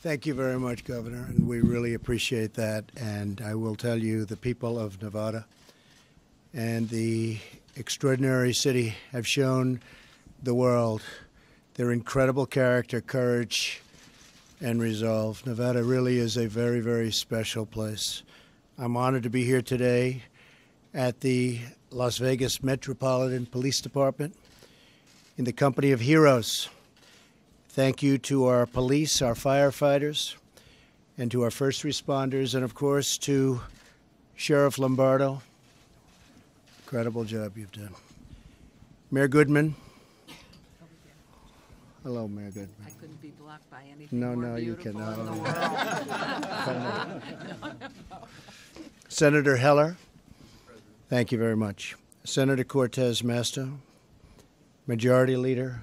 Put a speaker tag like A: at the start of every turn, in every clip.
A: Thank you very much, Governor, and we really appreciate that. And I will tell you, the people of Nevada and the extraordinary city have shown the world their incredible character, courage, and resolve. Nevada really is a very, very special place. I'm honored to be here today at the Las Vegas Metropolitan Police Department in the company of heroes. Thank you to our police, our firefighters, and to our first responders, and of course to Sheriff Lombardo. Incredible job you've done. Mayor Goodman. Hello, Mayor Goodman.
B: I couldn't be blocked by anything
A: No, you
B: beautiful
A: cannot.
B: in the world.
A: Senator Heller. Thank you very much. Senator Cortez Masto. Majority Leader.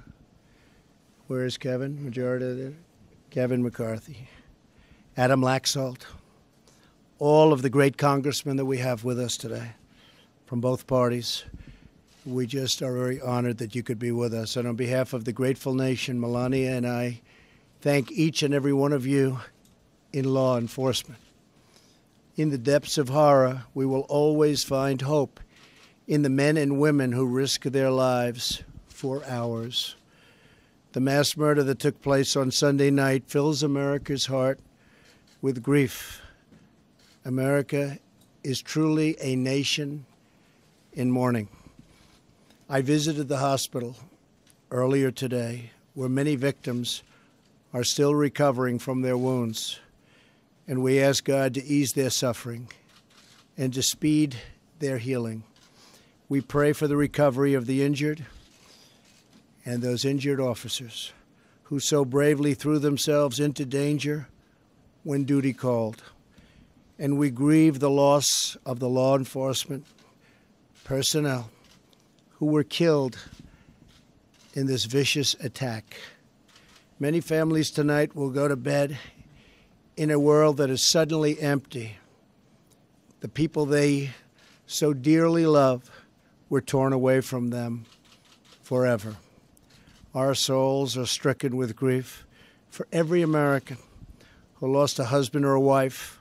A: Where is Kevin? Majority Leader. Kevin McCarthy. Adam Laxalt. All of the great congressmen that we have with us today from both parties. We just are very honored that you could be with us. And on behalf of the grateful nation, Melania and I thank each and every one of you in law enforcement. In the depths of horror, we will always find hope in the men and women who risk their lives for ours. The mass murder that took place on Sunday night fills America's heart with grief. America is truly a nation in mourning. I visited the hospital earlier today, where many victims are still recovering from their wounds, and we ask God to ease their suffering and to speed their healing. We pray for the recovery of the injured and those injured officers who so bravely threw themselves into danger when duty called. And we grieve the loss of the law enforcement personnel who were killed in this vicious attack. Many families tonight will go to bed in a world that is suddenly empty. The people they so dearly love were torn away from them forever. Our souls are stricken with grief for every American who lost a husband or a wife,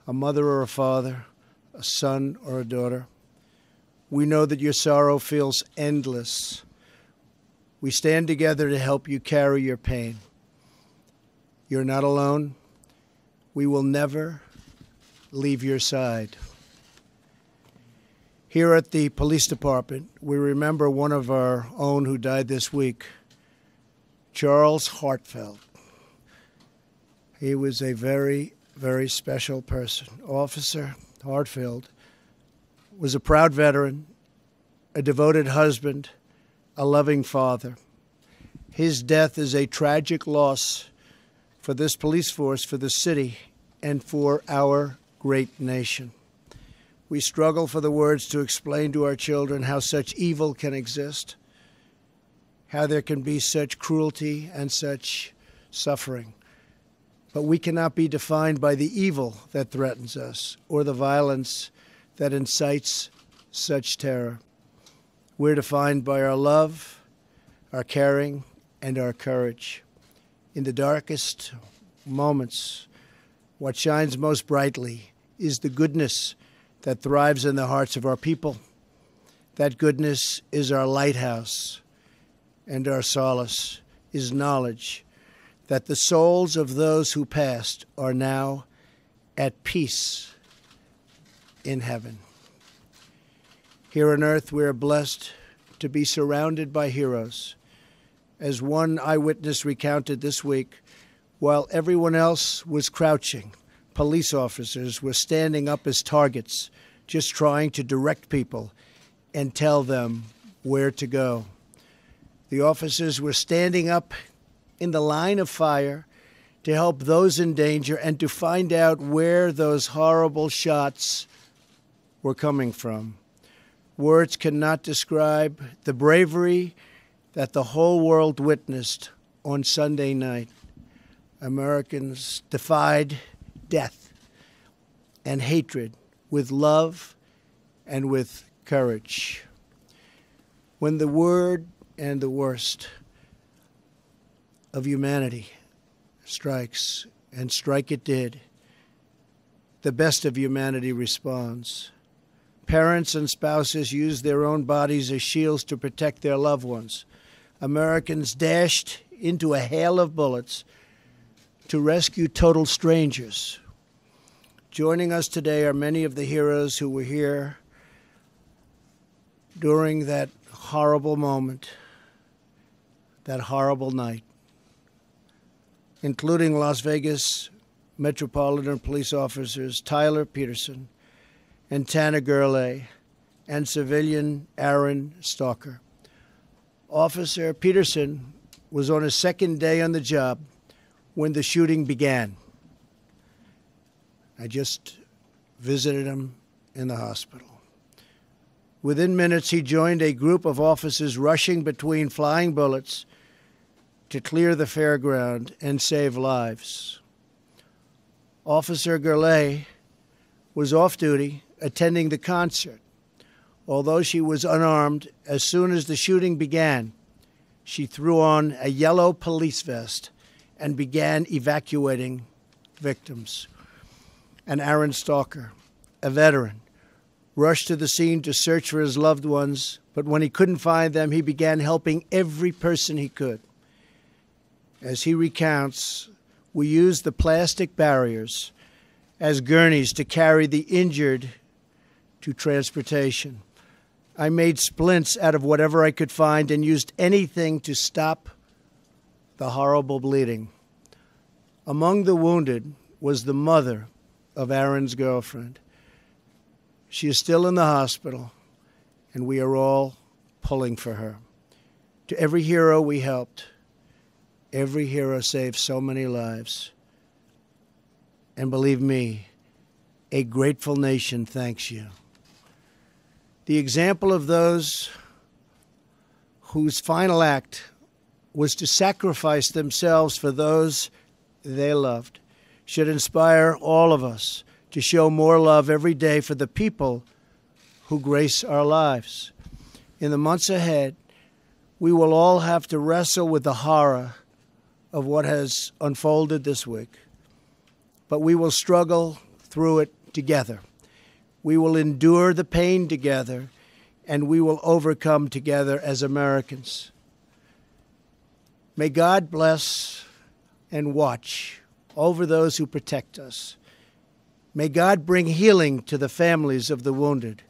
A: a mother or a father, a son or a daughter. We know that your sorrow feels endless. We stand together to help you carry your pain. You're not alone. We will never leave your side. Here at the police department, we remember one of our own who died this week, Charles Hartfeld. He was a very, very special person. Officer Hartfeld was a proud veteran, a devoted husband, a loving father. His death is a tragic loss for this police force, for the city, and for our great nation. We struggle for the words to explain to our children how such evil can exist, how there can be such cruelty and such suffering. But we cannot be defined by the evil that threatens us or the violence that incites such terror. We're defined by our love, our caring, and our courage. In the darkest moments, what shines most brightly is the goodness that thrives in the hearts of our people. That goodness is our lighthouse, and our solace is knowledge that the souls of those who passed are now at peace in heaven. Here on earth, we are blessed to be surrounded by heroes. As one eyewitness recounted this week, while everyone else was crouching, police officers were standing up as targets, just trying to direct people and tell them where to go. The officers were standing up in the line of fire to help those in danger and to find out where those horrible shots were coming from. Words cannot describe the bravery that the whole world witnessed on Sunday night. Americans defied death and hatred with love and with courage. When the word and the worst of humanity strikes and strike it did. The best of humanity responds. Parents and spouses used their own bodies as shields to protect their loved ones. Americans dashed into a hail of bullets to rescue total strangers. Joining us today are many of the heroes who were here during that horrible moment, that horrible night, including Las Vegas Metropolitan Police officers Tyler Peterson and Tanner Gurley, and civilian Aaron Stalker. Officer Peterson was on his second day on the job when the shooting began. I just visited him in the hospital. Within minutes, he joined a group of officers rushing between flying bullets to clear the fairground and save lives. Officer Gurley was off duty attending the concert. Although she was unarmed, as soon as the shooting began, she threw on a yellow police vest and began evacuating victims. And Aaron Stalker, a veteran, rushed to the scene to search for his loved ones, but when he couldn't find them, he began helping every person he could. As he recounts, we used the plastic barriers as gurneys to carry the injured to transportation. I made splints out of whatever I could find and used anything to stop the horrible bleeding. Among the wounded was the mother of Aaron's girlfriend. She is still in the hospital, and we are all pulling for her. To every hero we helped, every hero saved so many lives. And believe me, a grateful nation thanks you. The example of those whose final act was to sacrifice themselves for those they loved should inspire all of us to show more love every day for the people who grace our lives. In the months ahead, we will all have to wrestle with the horror of what has unfolded this week, but we will struggle through it together. We will endure the pain together, and we will overcome together as Americans. May God bless and watch over those who protect us. May God bring healing to the families of the wounded,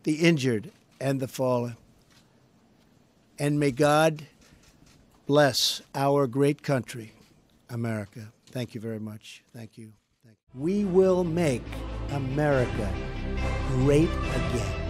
A: the injured, and the fallen. And may God bless our great country, America. Thank you very much. Thank you. We will make America great again.